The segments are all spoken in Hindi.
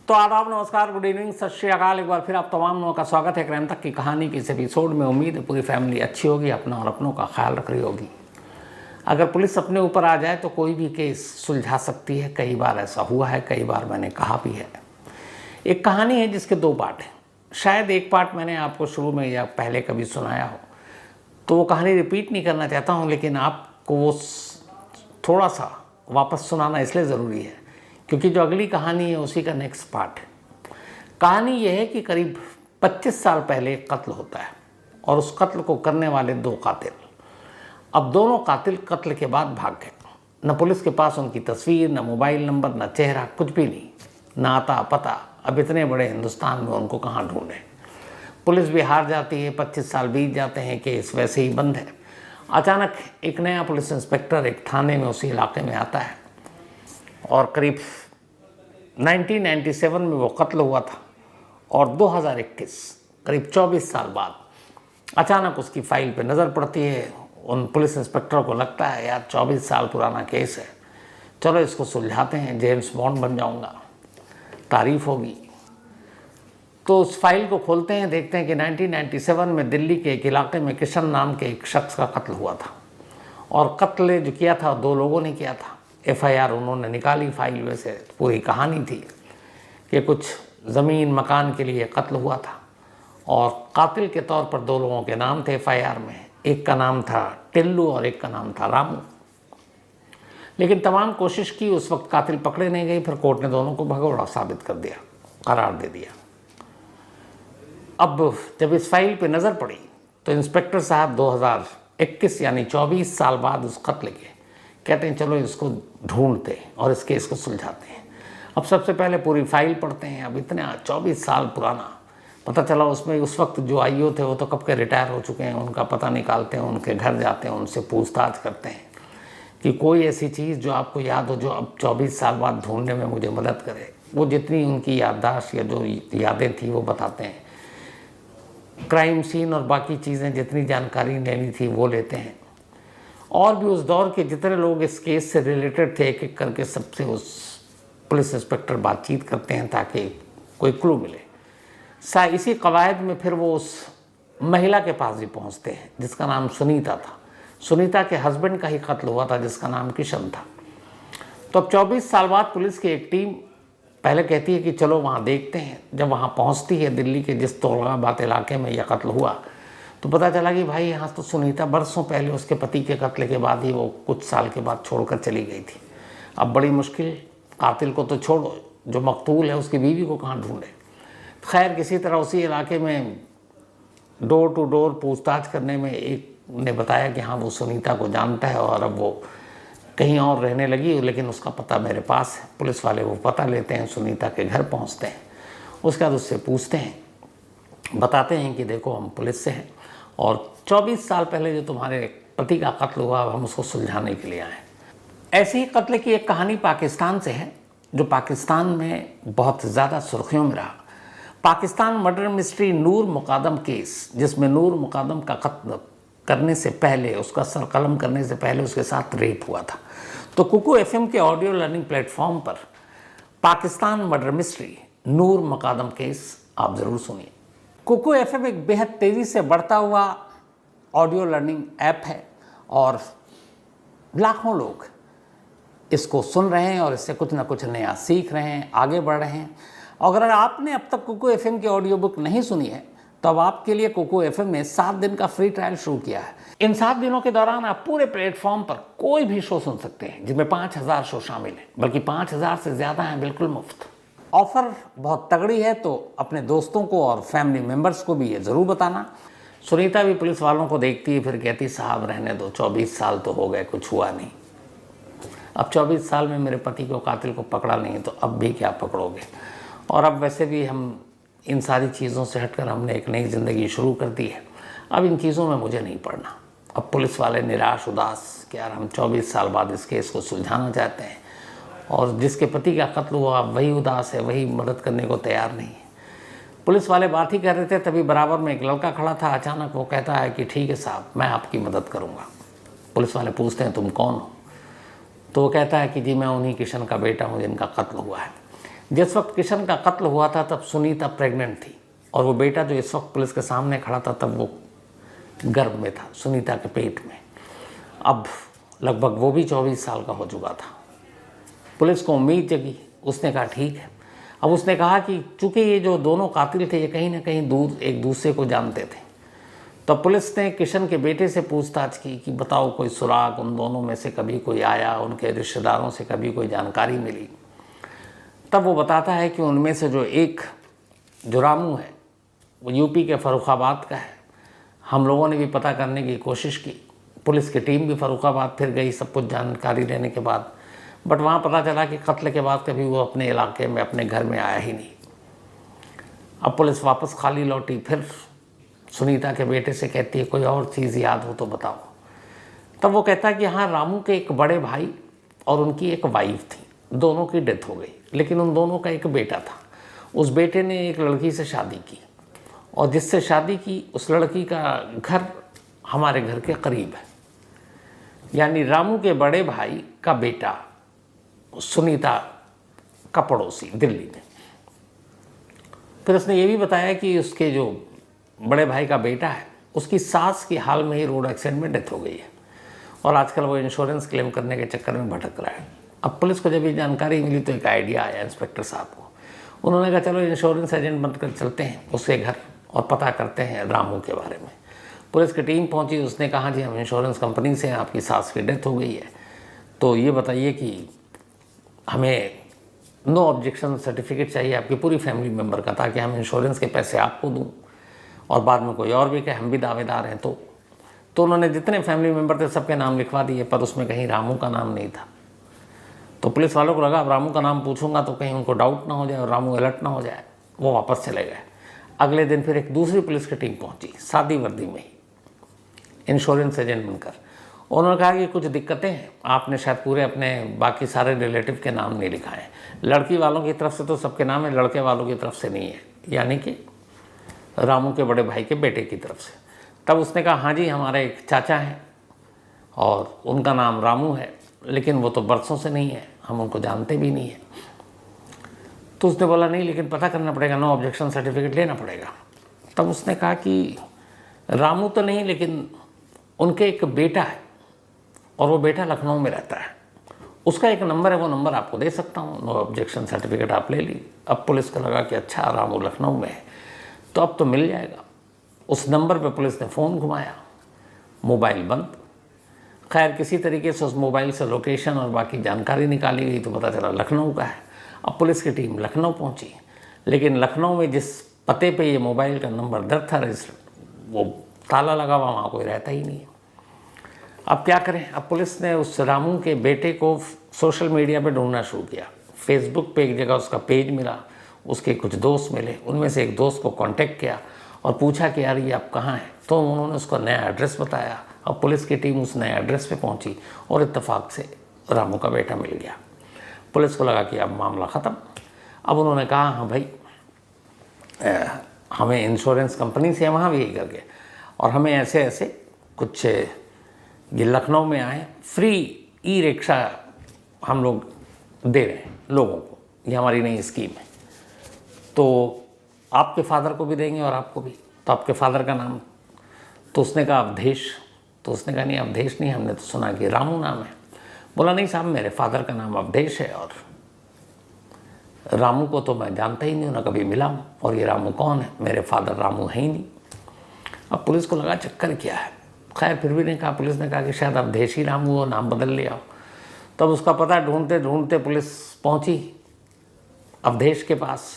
तो आदाब, नमस्कार, गुड इवनिंग, सत श्री अकाल। एक बार फिर आप तमाम लोगों का स्वागत है क्राइम तक की कहानी की इस एपिसोड में। उम्मीद है पूरी फैमिली अच्छी होगी, अपना और अपनों का ख्याल रख रही होगी। अगर पुलिस अपने ऊपर आ जाए तो कोई भी केस सुलझा सकती है। कई बार ऐसा हुआ है, कई बार मैंने कहा भी है। एक कहानी है जिसके दो पार्ट हैं। शायद एक पार्ट मैंने आपको शुरू में या पहले कभी सुनाया हो, तो वो कहानी रिपीट नहीं करना चाहता हूँ, लेकिन आपको वो थोड़ा सा वापस सुनाना इसलिए ज़रूरी है क्योंकि जो अगली कहानी है उसी का नेक्स्ट पार्ट है। कहानी यह है कि करीब 25 साल पहले एक कत्ल होता है और उस कत्ल को करने वाले दो कातिल। अब दोनों कातिल कत्ल के बाद भाग गए। न पुलिस के पास उनकी तस्वीर, न मोबाइल नंबर, न चेहरा, कुछ भी नहीं, न आता पता। अब इतने बड़े हिंदुस्तान में उनको कहाँ ढूंढें। पुलिस भी हार जाती है। 25 साल बीत जाते हैं, केस वैसे ही बंद है। अचानक एक नया पुलिस इंस्पेक्टर एक थाने में उसी इलाके में आता है और करीब 1997 में वो कत्ल हुआ था और 2021 करीब 24 साल बाद अचानक उसकी फाइल पे नज़र पड़ती है। उन पुलिस इंस्पेक्टर को लगता है यार 24 साल पुराना केस है, चलो इसको सुलझाते हैं, जेम्स बॉन्ड बन जाऊंगा, तारीफ होगी। तो उस फाइल को खोलते हैं, देखते हैं कि 1997 में दिल्ली के एक इलाके में किशन नाम के एक शख्स का कत्ल हुआ था और कत्ल जो किया था दो लोगों ने किया था। FIR उन्होंने निकाली फाइल में से। पूरी कहानी थी कि कुछ ज़मीन मकान के लिए कत्ल हुआ था और कातिल के तौर पर दो लोगों के नाम थे FIR में। एक का नाम था टिल्लू और एक का नाम था रामू। लेकिन तमाम कोशिश की, उस वक्त कातिल पकड़े नहीं गए। फिर कोर्ट ने दोनों को भगोड़ा साबित कर दिया, करार दे दिया। अब जब इस फाइल पे नज़र पड़ी तो इंस्पेक्टर साहब 2021 यानी 24 साल बाद उस कत्ल के कहते हैं चलो इसको ढूंढते हैं और इस केस को सुलझाते हैं। अब सबसे पहले पूरी फाइल पढ़ते हैं। अब इतने 24 साल पुराना, पता चला उसमें उस वक्त जो IO थे वो तो कब के रिटायर हो चुके हैं। उनका पता निकालते हैं, उनके घर जाते हैं, उनसे पूछताछ करते हैं कि कोई ऐसी चीज़ जो आपको याद हो, जो अब 24 साल बाद ढूंढने में मुझे मदद करे। वो जितनी उनकी याददाश्त या जो यादें थी वो बताते हैं। क्राइम सीन और बाकी चीज़ें जितनी जानकारी लेनी थी वो लेते हैं। और भी उस दौर के जितने लोग इस केस से रिलेटेड थे, एक एक करके सबसे उस पुलिस इंस्पेक्टर बातचीत करते हैं ताकि कोई क्लू मिले। इसी कवायद में फिर वो उस महिला के पास भी पहुंचते हैं जिसका नाम सुनीता था। सुनीता के हस्बैंड का ही कत्ल हुआ था जिसका नाम किशन था। तो अब 24 साल बाद पुलिस की एक टीम पहले कहती है कि चलो वहाँ देखते हैं। जब वहाँ पहुँचती है दिल्ली के जिस तौलगाबाद इलाके में यह कत्ल हुआ तो पता चला कि भाई यहाँ तो सुनीता बरसों पहले उसके पति के कत्ल के बाद ही वो कुछ साल के बाद छोड़कर चली गई थी। अब बड़ी मुश्किल, कातिल को तो छोड़ो, जो मकतूल है उसकी बीवी को कहाँ ढूंढे। खैर किसी तरह उसी इलाके में डोर टू डोर पूछताछ करने में एक ने बताया कि हाँ वो सुनीता को जानता है और अब वो कहीं और रहने लगी, लेकिन उसका पता मेरे पास है। पुलिस वाले वो पता लेते हैं, सुनीता के घर पहुँचते हैं। उसके बाद उससे पूछते हैं, बताते हैं कि देखो हम पुलिस से हैं और 24 साल पहले जो तुम्हारे पति का कत्ल हुआ हम उसको सुलझाने के लिए आए। ऐसे ही कत्ल की एक कहानी पाकिस्तान से है जो पाकिस्तान में बहुत ज़्यादा सुर्खियों में रहा। पाकिस्तान मर्डर मिस्ट्री नूर मुकादम केस, जिसमें नूर मुकादम का कत्ल करने से पहले, उसका सरकलम करने से पहले उसके साथ रेप हुआ था। तो कुकू FM के ऑडियो लर्निंग प्लेटफॉर्म पर पाकिस्तान मर्डर मिस्ट्री नूर मुकादम केस आप ज़रूर सुनिए। कुकू FM एक बेहद तेज़ी से बढ़ता हुआ ऑडियो लर्निंग ऐप है और लाखों लोग इसको सुन रहे हैं और इससे कुछ ना कुछ नया सीख रहे हैं, आगे बढ़ रहे हैं। और अगर आपने अब तक कुकू FM की ऑडियो बुक नहीं सुनी है तो अब आपके लिए कुकू FM ने 7 दिन का फ्री ट्रायल शुरू किया है। इन 7 दिनों के दौरान आप पूरे प्लेटफॉर्म पर कोई भी शो सुन सकते हैं, जिसमें 5000 शो शामिल हैं, बल्कि 5000 से ज़्यादा हैं बिल्कुल मुफ्त। ऑफ़र बहुत तगड़ी है, तो अपने दोस्तों को और फैमिली मेम्बर्स को भी ये ज़रूर बताना। सुनीता भी पुलिस वालों को देखती है, फिर कहती साहब रहने दो, 24 साल तो हो गए, कुछ हुआ नहीं। अब 24 साल में मेरे पति को, कातिल को पकड़ा नहीं तो अब भी क्या पकड़ोगे। और अब वैसे भी हम इन सारी चीज़ों से हटकर हमने एक नई ज़िंदगी शुरू कर दी है। अब इन चीज़ों में मुझे नहीं पड़ना। अब पुलिस वाले निराश उदास कि यार हम 24 साल बाद इस केस को सुलझाना चाहते हैं और जिसके पति का कत्ल हुआ वही उदास है, वही मदद करने को तैयार नहीं है। पुलिस वाले बात ही कर रहे थे, तभी बराबर में एक लड़का खड़ा था। अचानक वो कहता है कि ठीक है साहब, मैं आपकी मदद करूँगा। पुलिस वाले पूछते हैं तुम कौन हो? तो वो कहता है कि जी मैं उन्हीं किशन का बेटा हूँ जिनका कत्ल हुआ है। जिस वक्त किशन का कत्ल हुआ था तब सुनीता प्रेग्नेंट थी और वो बेटा जो इस वक्त पुलिस के सामने खड़ा था तब वो गर्भ में था, सुनीता के पेट में। अब लगभग वो भी 24 साल का हो चुका था। पुलिस को उम्मीद जगी, उसने कहा ठीक है। अब उसने कहा कि चूंकि ये जो दोनों कातिल थे ये कहीं ना कहीं दूर एक दूसरे को जानते थे, तो पुलिस ने किशन के बेटे से पूछताछ की कि बताओ कोई सुराग उन दोनों में से कभी कोई आया, उनके रिश्तेदारों से कभी कोई जानकारी मिली। तब वो बताता है कि उनमें से जो एक जो रामू है वो यूपी के फर्रुखाबाद का है। हम लोगों ने भी पता करने की कोशिश की, पुलिस की टीम भी फर्रुखाबाद फिर गई सब कुछ जानकारी लेने के बाद, बट वहाँ पता चला कि कत्ल के बाद कभी वो अपने इलाके में अपने घर में आया ही नहीं। अब पुलिस वापस खाली लौटी, फिर सुनीता के बेटे से कहती है कोई और चीज़ याद हो तो बताओ। तब वो कहता है कि हाँ, रामू के एक बड़े भाई और उनकी एक वाइफ थी, दोनों की डेथ हो गई, लेकिन उन दोनों का एक बेटा था। उस बेटे ने एक लड़की से शादी की और जिससे शादी की उस लड़की का घर हमारे घर के करीब है, यानी रामू के बड़े भाई का बेटा सुनीता का पड़ोसी दिल्ली में। फिर उसने ये भी बताया कि उसके जो बड़े भाई का बेटा है उसकी सास की हाल में ही रोड एक्सीडेंट में डेथ हो गई है और आजकल वो इंश्योरेंस क्लेम करने के चक्कर में भटक रहा है। अब पुलिस को जब ये जानकारी मिली तो एक आइडिया आया इंस्पेक्टर साहब को। उन्होंने कहा चलो इंश्योरेंस एजेंट बनकर चलते हैं उसके घर और पता करते हैं रामू के बारे में। पुलिस की टीम पहुंची, उसने कहा जी हम इंश्योरेंस कंपनी से हैं, आपकी सास की डेथ हो गई है, तो ये बताइए कि हमें नो ऑब्जेक्शन सर्टिफिकेट चाहिए आपकी पूरी फैमिली मेम्बर का, ताकि हम इंश्योरेंस के पैसे आपको दूँ और बाद में कोई और भी कहे हम भी दावेदार हैं। तो उन्होंने जितने फैमिली मेम्बर थे सबके नाम लिखवा दिए, पर उसमें कहीं रामू का नाम नहीं था। तो पुलिस वालों को लगा अब रामू का नाम पूछूंगा तो कहीं उनको डाउट ना हो जाए और रामू अलर्ट ना हो जाए। वो वापस चले गए। अगले दिन फिर एक दूसरी पुलिस की टीम पहुंची, सादी वर्दी में ही, इंश्योरेंस एजेंट बनकर। उन्होंने कहा कि कुछ दिक्कतें हैं, आपने शायद पूरे अपने बाकी सारे रिलेटिव के नाम नहीं लिखाए। लड़की वालों की तरफ से तो सबके नाम है, लड़के वालों की तरफ से नहीं है, यानी कि रामू के बड़े भाई के बेटे की तरफ से। तब उसने कहा हाँ जी, हमारे एक चाचा हैं और उनका नाम रामू है, लेकिन वो तो बरसों से नहीं है, हम उनको जानते भी नहीं हैं। तो उसने बोला नहीं, लेकिन पता करना पड़ेगा, नो ऑब्जेक्शन सर्टिफिकेट लेना पड़ेगा। तब उसने कहा कि रामू तो नहीं, लेकिन उनके एक बेटा है और वो बेटा लखनऊ में रहता है, उसका एक नंबर है, वो नंबर आपको दे सकता हूँ, नो ऑब्जेक्शन सर्टिफिकेट आप ले ली। अब पुलिस को लगा कि अच्छा रामू लखनऊ में है तो अब तो मिल जाएगा। उस नंबर पे पुलिस ने फ़ोन घुमाया, मोबाइल बंद। खैर किसी तरीके से उस मोबाइल से लोकेशन और बाकी जानकारी निकाली गई तो पता चला लखनऊ का है। अब पुलिस की टीम लखनऊ पहुंची, लेकिन लखनऊ में जिस पते पे ये मोबाइल का नंबर दर्ज था रजिस्टर्ड, वो ताला लगा हुआ, वहाँ कोई रहता ही नहीं है। अब क्या करें? अब पुलिस ने उस रामू के बेटे को सोशल मीडिया पे ढूंढना शुरू किया। फेसबुक पे एक जगह उसका पेज मिला, उसके कुछ दोस्त मिले, उनमें से एक दोस्त को कांटेक्ट किया और पूछा कि यार ये आप कहाँ हैं, तो उन्होंने उसको नया एड्रेस बताया। अब पुलिस की टीम उस नए एड्रेस पे पहुंची और इत्तेफाक से रामू का बेटा मिल गया। पुलिस को लगा कि अब मामला ख़त्म। अब उन्होंने कहा हाँ भाई, हमें इंश्योरेंस कंपनी से वहाँ भी यही करके, और हमें ऐसे ऐसे कुछ ये लखनऊ में आए, फ्री ई रिक्शा हम लोग दे रहे हैं लोगों को, ये हमारी नई स्कीम है, तो आपके फादर को भी देंगे और आपको भी। तो आपके फादर का नाम? तो उसने कहा अवधेश। तो उसने कहा नहीं अवधेश नहीं, हमने तो सुना कि रामू नाम है। बोला नहीं साहब, मेरे फादर का नाम अवधेश है और रामू को तो मैं जानता ही नहीं, ना कभी मिला हूँ, और ये रामू कौन है? मेरे फादर रामू है ही नहीं। अब पुलिस को लगा चक्कर क्या है। खैर फिर भी नहीं कहा, पुलिस ने कहा कि शायद अवधेश ही रामू हो, नाम बदल लिया हो। तब उसका पता ढूंढते ढूंढते पुलिस पहुंची अवधेश के पास।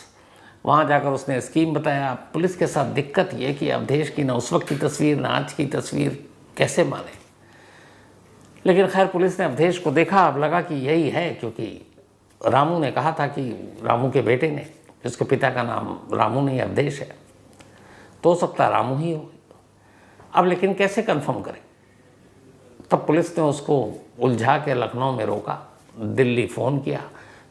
वहाँ जाकर उसने स्कीम बताया। पुलिस के साथ दिक्कत ये कि अवधेश की ना उस वक्त की तस्वीर ना आज की तस्वीर कैसे माने, लेकिन खैर पुलिस ने अवधेश को देखा। अब लगा कि यही है, क्योंकि रामू ने कहा था कि रामू के बेटे ने, जिसके पिता का नाम रामू नहीं अवधेश है, तो हो सकता है रामू ही हो। अब लेकिन कैसे कंफर्म करें? तब पुलिस ने उसको उलझा के लखनऊ में रोका, दिल्ली फ़ोन किया।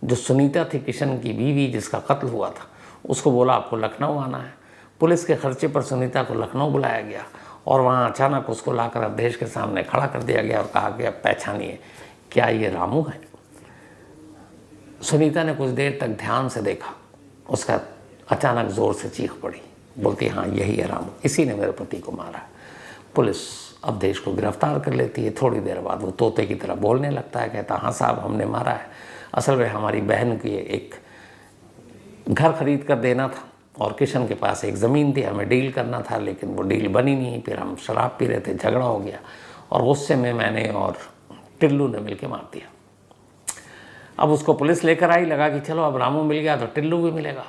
जो सुनीता थी किशन की बीवी जिसका कत्ल हुआ था, उसको बोला आपको लखनऊ आना है। पुलिस के खर्चे पर सुनीता को लखनऊ बुलाया गया और वहाँ अचानक उसको लाकर अवधेश के सामने खड़ा कर दिया गया और कहा कि अब पहचानिए क्या ये रामू है। सुनीता ने कुछ देर तक ध्यान से देखा। उसका अचानक ज़ोर से चीख पड़ी, बोलती हाँ यही है रामू, इसी ने मेरे पति को मारा। पुलिस अवधेश को गिरफ्तार कर लेती है। थोड़ी देर बाद वो तोते की तरह बोलने लगता है, कहता हाँ साहब हमने मारा है, असल में हमारी बहन की एक घर खरीद कर देना था और किशन के पास एक ज़मीन थी, हमें डील करना था, लेकिन वो डील बनी नहीं। फिर हम शराब पी रहे थे, झगड़ा हो गया और गुस्से में मैंने और टिल्लू ने मिलकर मार दिया। अब उसको पुलिस लेकर आई, लगा कि चलो अब रामू मिल गया तो टिल्लू भी मिलेगा।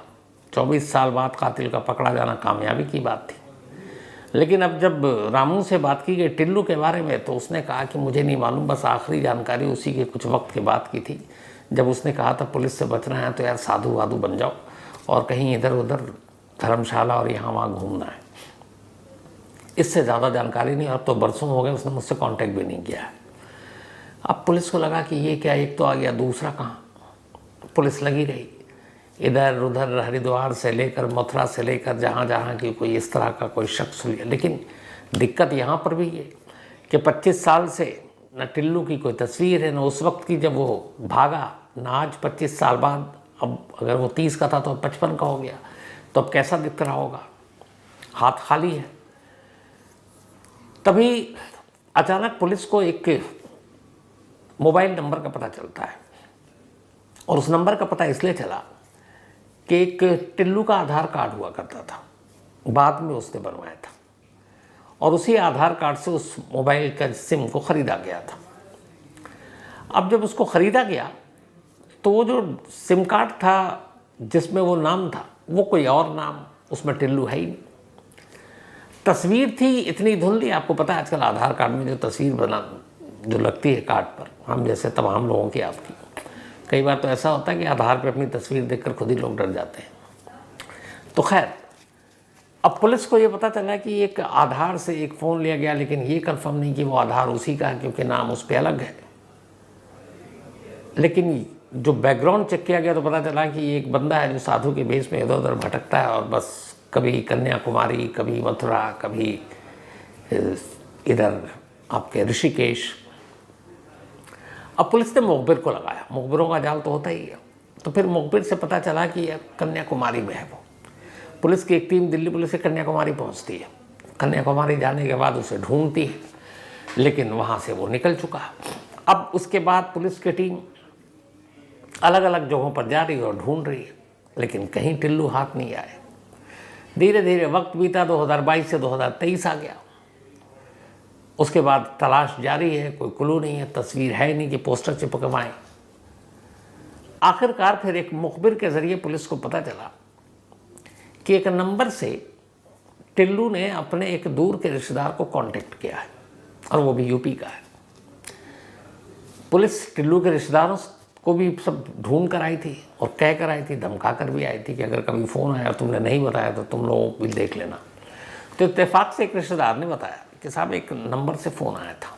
24 साल बाद कातिल का पकड़ा जाना कामयाबी की बात थी। लेकिन अब जब रामू से बात की गई टिल्लू के बारे में, तो उसने कहा कि मुझे नहीं मालूम, बस आखिरी जानकारी उसी के कुछ वक्त के बाद की थी, जब उसने कहा था पुलिस से बचना है तो यार साधु वाधु बन जाओ और कहीं इधर उधर धर्मशाला और यहाँ वहाँ घूमना है। इससे ज़्यादा जानकारी नहीं, अब तो बरसों हो गए उसने मुझसे कांटेक्ट भी नहीं किया है। अब पुलिस को लगा कि ये क्या, एक तो आ गया, दूसरा कहाँ। पुलिस लगी रही, इधर उधर हरिद्वार से लेकर मथुरा से लेकर जहाँ जहाँ की कोई इस तरह का कोई शख्स लिया। लेकिन दिक्कत यहाँ पर भी है कि 25 साल से न टिल्लू की कोई तस्वीर है, न उस वक्त की जब वो भागा, न आज 25 साल बाद। अब अगर वो 30 का था तो 55 का हो गया, तो अब कैसा दिख रहा होगा, हाथ खाली है। तभी अचानक पुलिस को एक मोबाइल नंबर का पता चलता है, और उस नंबर का पता इसलिए चला कि एक टिल्लू का आधार कार्ड हुआ करता था, बाद में उसने बनवाया था, और उसी आधार कार्ड से उस मोबाइल का सिम को ख़रीदा गया था। अब जब उसको ख़रीदा गया तो वो जो सिम कार्ड था जिसमें वो नाम था वो कोई और नाम, उसमें टिल्लू है ही नहीं। तस्वीर थी इतनी धुंधली, आपको पता है आजकल आधार कार्ड में जो तस्वीर बना जो लगती है कार्ड पर, हम जैसे तमाम लोगों की आपकी, कई बार तो ऐसा होता है कि आधार पे अपनी तस्वीर देखकर खुद ही लोग डर जाते हैं। तो खैर, अब पुलिस को ये पता चला कि एक आधार से एक फ़ोन लिया गया, लेकिन ये कंफर्म नहीं कि वो आधार उसी का है, क्योंकि नाम उस पर अलग है। लेकिन जो बैकग्राउंड चेक किया गया तो पता चला कि एक बंदा है जो साधु के भेष में इधर उधर भटकता है, और बस कभी कन्याकुमारी, कभी मथुरा, कभी इधर आपके ऋषिकेश। अब पुलिस ने मुखबिर को लगाया, मुखबिरों का जाल तो होता ही है। तो फिर मुखबिर से पता चला कि कन्याकुमारी में है वो। पुलिस की एक टीम दिल्ली पुलिस से कन्याकुमारी पहुंचती है। कन्याकुमारी जाने के बाद उसे ढूंढती है, लेकिन वहाँ से वो निकल चुका है। अब उसके बाद पुलिस की टीम अलग अलग जगहों पर जा रही है और ढूंढ रही है, लेकिन कहीं टिल्लू हाथ नहीं आए। धीरे धीरे वक्त बीता, 2022 से 2023 आ गया। उसके बाद तलाश जारी है, कोई क्लू नहीं है, तस्वीर है नहीं कि पोस्टर चिपकवाएं। आखिरकार फिर एक मुखबिर के जरिए पुलिस को पता चला कि एक नंबर से टिल्लू ने अपने एक दूर के रिश्तेदार को कांटेक्ट किया है, और वो भी यूपी का है। पुलिस टिल्लू के रिश्तेदारों को भी सब ढूंढ कर आई थी और कह कर आई थी, धमका कर भी आई थी कि अगर कभी फ़ोन आया और तुमने नहीं बताया तो तुम लोग भी देख लेना। तो इत्तेफाक से एक रिश्तेदार ने बताया कि साहब एक नंबर से फ़ोन आया था,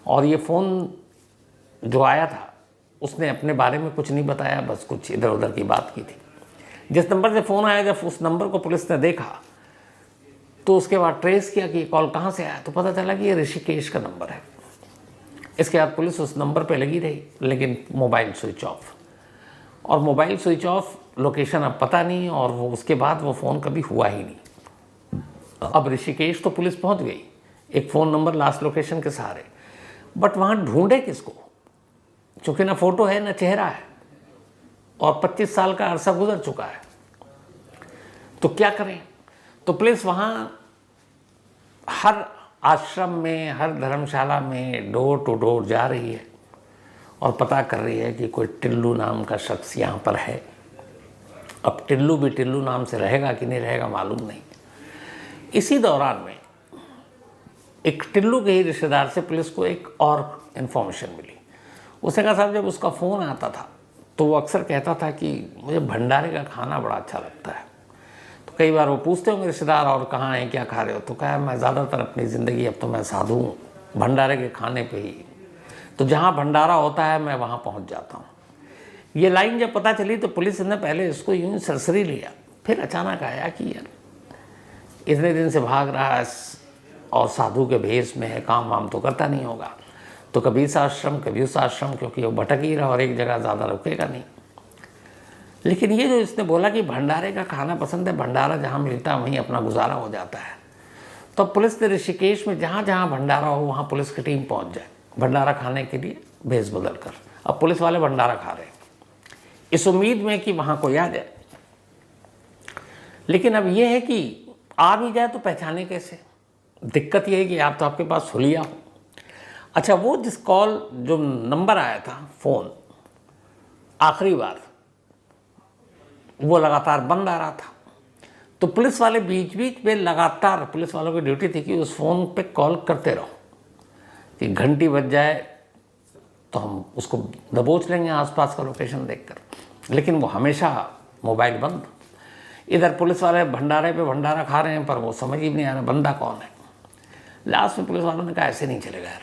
और ये फ़ोन जो आया था उसने अपने बारे में कुछ नहीं बताया, बस कुछ इधर उधर की बात की थी। जिस नंबर से फ़ोन आया, जब उस नंबर को पुलिस ने देखा तो उसके बाद ट्रेस किया कि ये कॉल कहाँ से आया, तो पता चला कि ये ऋषिकेश का नंबर है। इसके बाद पुलिस उस नंबर पे लगी रही, लेकिन मोबाइल स्विच ऑफ, और मोबाइल स्विच ऑफ, लोकेशन अब पता नहीं, और वो उसके बाद वो फ़ोन कभी हुआ ही नहीं। अब ऋषिकेश तो पुलिस पहुंच गई एक फ़ोन नंबर लास्ट लोकेशन के सहारे, बट वहाँ ढूंढे किसको, क्योंकि ना फ़ोटो है ना चेहरा है, और 25 साल का अरसा गुजर चुका है। तो क्या करें? तो पुलिस वहाँ हर आश्रम में, हर धर्मशाला में डोर टू डोर जा रही है और पता कर रही है कि कोई टिल्लू नाम का शख्स यहाँ पर है। अब टिल्लू भी टिल्लू नाम से रहेगा कि नहीं रहेगा मालूम नहीं। इसी दौरान में एक टिल्लू के ही रिश्तेदार से पुलिस को एक और इन्फॉर्मेशन मिली। उसने कहा साहब जब उसका फ़ोन आता था तो वो अक्सर कहता था कि मुझे भंडारे का खाना बड़ा अच्छा लगता है। तो कई बार वो पूछते होंगे रिश्तेदार, और कहाँ हैं, क्या खा रहे हो, तो कहा मैं ज़्यादातर अपनी ज़िंदगी, अब तो मैं साधु हूँ, भंडारे के खाने पे ही, तो जहाँ भंडारा होता है मैं वहाँ पहुँच जाता हूँ। ये लाइन जब पता चली तो पुलिस ने पहले इसको यूँ सरसरी लिया, फिर अचानक आया कि यार इतने दिन से भाग रहा है और साधु के भेष में है, काम वाम तो करता नहीं होगा, तो कभी इस आश्रम कभी उस आश्रम, क्योंकि वो भटक ही रहा और एक जगह ज़्यादा रुकेगा नहीं। लेकिन ये जो इसने बोला कि भंडारे का खाना पसंद है, भंडारा जहाँ मिलता है वहीं अपना गुजारा हो जाता है, तो पुलिस ने ऋषिकेश में जहाँ जहाँ भंडारा हो वहाँ पुलिस की टीम पहुँच जाए भंडारा खाने के लिए भेस बदल कर। अब पुलिस वाले भंडारा खा रहे हैं इस उम्मीद में कि वहाँ कोई आ जाए। लेकिन अब ये है कि आ भी जाए तो पहचाने कैसे? दिक्कत ये है कि आप तो आपके पास हुलिया हो। अच्छा, वो जिस कॉल जो नंबर आया था फ़ोन आखिरी बार, वो लगातार बंद आ रहा था, तो पुलिस वाले बीच बीच में लगातार, पुलिस वालों की ड्यूटी थी कि उस फ़ोन पे कॉल करते रहो कि घंटी बज जाए तो हम उसको दबोच लेंगे आसपास का लोकेशन देखकर। लेकिन वो हमेशा मोबाइल बंद। इधर पुलिस वाले भंडारे पे भंडारा खा रहे हैं पर वो समझ ही नहीं आ रहा बंदा कौन है। लास्ट में पुलिस वालों ने कहा ऐसे नहीं चलेगा यार,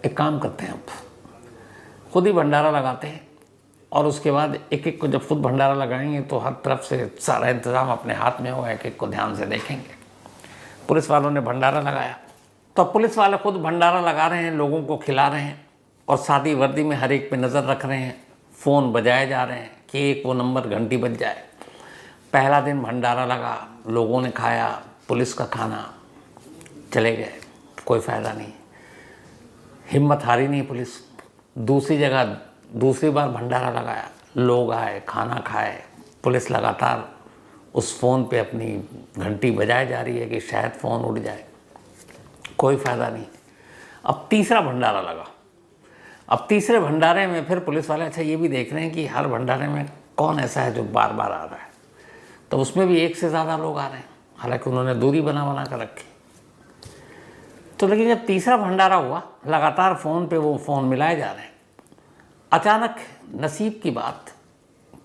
एक काम करते हैं, अब खुद ही भंडारा लगाते हैं और उसके बाद एक एक को जब खुद भंडारा लगाएंगे तो हर तरफ से सारा इंतज़ाम अपने हाथ में होगा, एक एक को ध्यान से देखेंगे। पुलिस वालों ने भंडारा लगाया तो पुलिस वाले खुद भंडारा लगा रहे हैं, लोगों को खिला रहे हैं और सादी वर्दी में हर एक पे नज़र रख रहे हैं। फ़ोन बजाए जा रहे हैं कि एक वो नंबर घंटी बज जाए। पहला दिन भंडारा लगा, लोगों ने खाया पुलिस का खाना, चले गए, कोई फ़ायदा नहीं, हिम्मत हारी नहीं पुलिस। दूसरी जगह दूसरी बार भंडारा लगाया, लोग आए, खाना खाए, पुलिस लगातार उस फ़ोन पे अपनी घंटी बजाए जा रही है कि शायद फ़ोन उड़ जाए, कोई फ़ायदा नहीं। अब तीसरा भंडारा लगा। अब तीसरे भंडारे में फिर पुलिस वाले अच्छा ये भी देख रहे हैं कि हर भंडारे में कौन ऐसा है जो बार बार आ रहा है, तो उसमें भी एक से ज़्यादा लोग आ रहे हैं, हालांकि उन्होंने दूरी बना कर रखी। तो लेकिन जब तीसरा भंडारा हुआ, लगातार फ़ोन पे वो फ़ोन मिलाए जा रहे हैं। अचानक नसीब की बात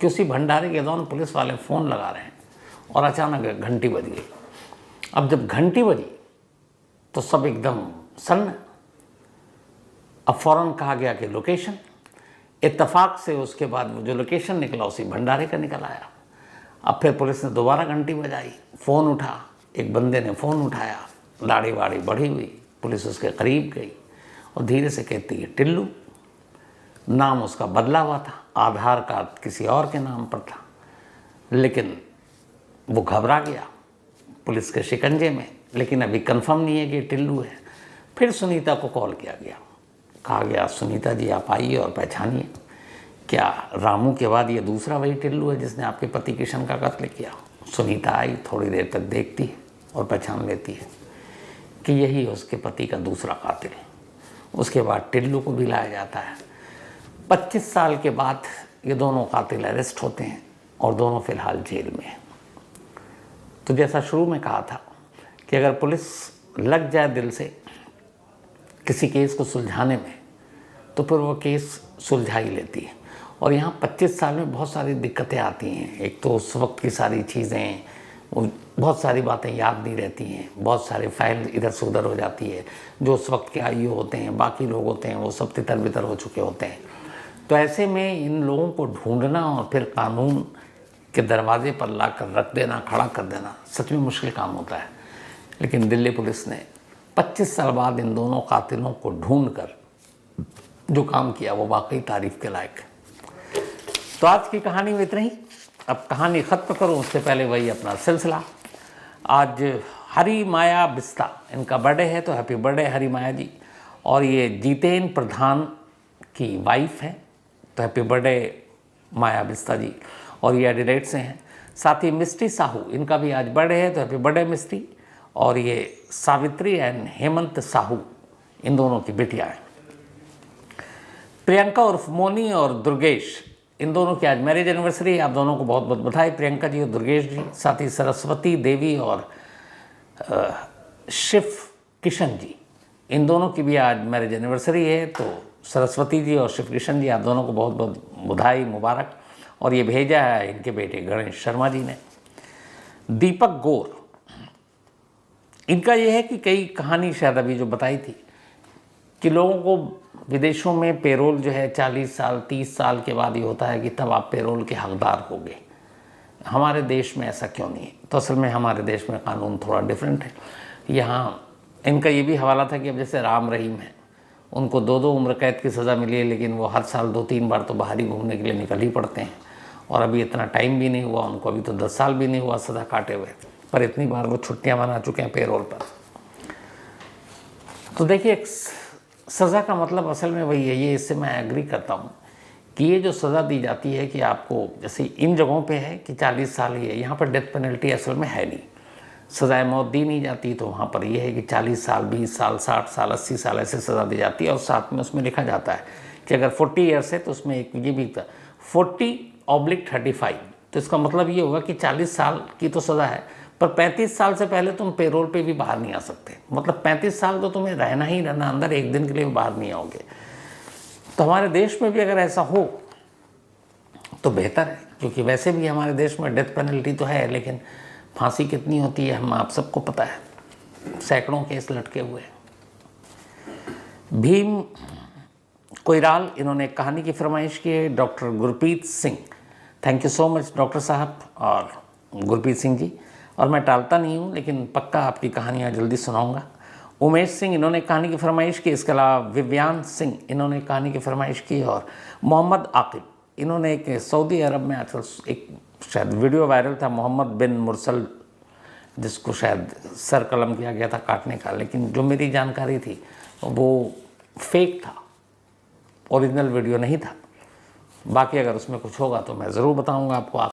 कि उसी भंडारे के दौरान पुलिस वाले फ़ोन लगा रहे हैं और अचानक घंटी बज गई। अब जब घंटी बजी तो सब एकदम सन्न। अब फ़ौरन कहा गया कि लोकेशन, इत्तेफाक से उसके बाद वो जो लोकेशन निकला उसी भंडारे का निकल आया। अब फिर पुलिस ने दोबारा घंटी बजाई, फ़ोन उठा, एक बंदे ने फ़ोन उठाया, दाढ़ी वाड़ी बढ़ी हुई, पुलिस उसके करीब गई और धीरे से कहती है टिल्लू। नाम उसका बदला हुआ था, आधार कार्ड किसी और के नाम पर था, लेकिन वो घबरा गया पुलिस के शिकंजे में। लेकिन अभी कंफर्म नहीं है कि टिल्लू है। फिर सुनीता को कॉल किया गया, कहा गया सुनीता जी आप आइए और पहचानिए, क्या रामू के बाद ये दूसरा वही टिल्लू है जिसने आपके पति किशन का कत्ल किया? सुनीता आई, थोड़ी देर तक देखती है और पहचान लेती है कि यही है उसके पति का दूसरा कातिल। उसके बाद टिल्लू को भी लाया जाता है। 25 साल के बाद ये दोनों कातिल अरेस्ट होते हैं और दोनों फिलहाल जेल में हैं। तो जैसा शुरू में कहा था कि अगर पुलिस लग जाए दिल से किसी केस को सुलझाने में तो फिर वो केस सुलझा ही लेती है। और यहाँ 25 साल में बहुत सारी दिक्कतें आती हैं। एक तो उस वक्त की सारी चीज़ें, बहुत सारी बातें याद नहीं रहती हैं, बहुत सारे फाइल इधर से उधर हो जाती है। जो उस वक्त के आईओ होते हैं, बाकी लोग होते हैं, वो सब तितर बितर हो चुके होते हैं। तो ऐसे में इन लोगों को ढूंढना और फिर कानून के दरवाजे पर ला कर रख देना, खड़ा कर देना, सच में मुश्किल काम होता है। लेकिन दिल्ली पुलिस ने 25 साल बाद इन दोनों कातिलों को ढूंढ कर जो काम किया वो वाकई तारीफ़ के लायक है। तो आज की कहानी में इतना ही। अब कहानी ख़त्म करूँ उससे पहले वही अपना सिलसिला। आज हरी माया बिस्ता, इनका बर्थडे है, तो हैप्पी बर्थडे हरी माया जी। और ये जितेन प्रधान की वाइफ है, तो हैप्पी बर्थडे माया बिस्ता जी। और ये एडिलेड से हैं। साथ ही मिस्टी साहू, इनका भी आज बर्थडे है, तो हैप्पी बर्थडे मिस्टी। और ये सावित्री एंड हेमंत साहू, इन दोनों की बेटियाँ हैं। प्रियंका उर्फ मोनी और दुर्गेश, इन दोनों की आज मैरिज एनिवर्सरी है। आप दोनों को बहुत बहुत बधाई, प्रियंका जी और दुर्गेश जी। साथ ही सरस्वती देवी और शिव किशन जी, इन दोनों की भी आज मैरिज एनिवर्सरी है। तो सरस्वती जी और शिव किशन जी, आप दोनों को बहुत बहुत बधाई, मुबारक। और ये भेजा है इनके बेटे गणेश शर्मा जी ने। दीपक गौर, इनका ये है कि कई कहानी शायद अभी जो बताई थी कि लोगों को विदेशों में पेरोल जो है 40 साल 30 साल के बाद ही होता है कि तब आप पेरोल के हकदार होगे। हमारे देश में ऐसा क्यों नहीं है? तो असल में हमारे देश में कानून थोड़ा डिफरेंट है। यहाँ इनका ये भी हवाला था कि अब जैसे राम रहीम है, उनको 2-2 उम्र कैद की सज़ा मिली है, लेकिन वो हर साल 2-3 बार तो बाहर ही घूमने के लिए निकल ही पड़ते हैं। और अभी इतना टाइम भी नहीं हुआ उनको, अभी तो 10 साल भी नहीं हुआ सज़ा काटे हुए, पर इतनी बार वो छुट्टियां मना चुके हैं पेरोल पर। तो देखिए सज़ा का मतलब असल में वही है, ये इससे मैं एग्री करता हूँ कि ये जो सज़ा दी जाती है कि आपको, जैसे इन जगहों पे है कि 40 साल ही है, यहाँ पर डेथ पेनल्टी असल में है नहीं, सज़ाए मौत दी नहीं जाती। तो वहाँ पर ये है कि 40 साल, 20 साल, 60 साल, 80 साल ऐसे सज़ा दी जाती है। और साथ में उसमें लिखा जाता है कि अगर 40 ईयर्स है तो उसमें एक ये भी था 40/35, तो इसका मतलब ये होगा कि 40 साल की तो सज़ा है, पर 35 साल से पहले तुम पेरोल पे भी बाहर नहीं आ सकते। मतलब 35 साल तो तुम्हें रहना ही रहना अंदर, एक दिन के लिए बाहर नहीं आओगे। तो हमारे देश में भी अगर ऐसा हो तो बेहतर है, क्योंकि वैसे भी हमारे देश में डेथ पेनल्टी तो है, लेकिन फांसी कितनी होती है हम आप सबको पता है, सैकड़ों केस लटके हुए। भीम कोइराल, इन्होंने एक कहानी की फरमाइश की है। Doctor Gurpreet Singh, thank you so much doctor साहब और गुरप्रीत सिंह जी, और मैं टालता नहीं हूँ लेकिन पक्का आपकी कहानियाँ जल्दी सुनाऊँगा। उमेश सिंह, इन्होंने कहानी की फरमाइश की। इसके अलावा विव्यान सिंह, इन्होंने कहानी की फरमाइश की। और मोहम्मद आकिब, इन्होंने एक सऊदी अरब में आजकल एक शायद वीडियो वायरल था, मोहम्मद बिन मुरसल, जिसको शायद सर कलम किया गया था काटने का, लेकिन जो मेरी जानकारी थी वो फेक था, ओरिजिनल वीडियो नहीं था। बाकी अगर उसमें कुछ होगा तो मैं ज़रूर बताऊंगा आपको।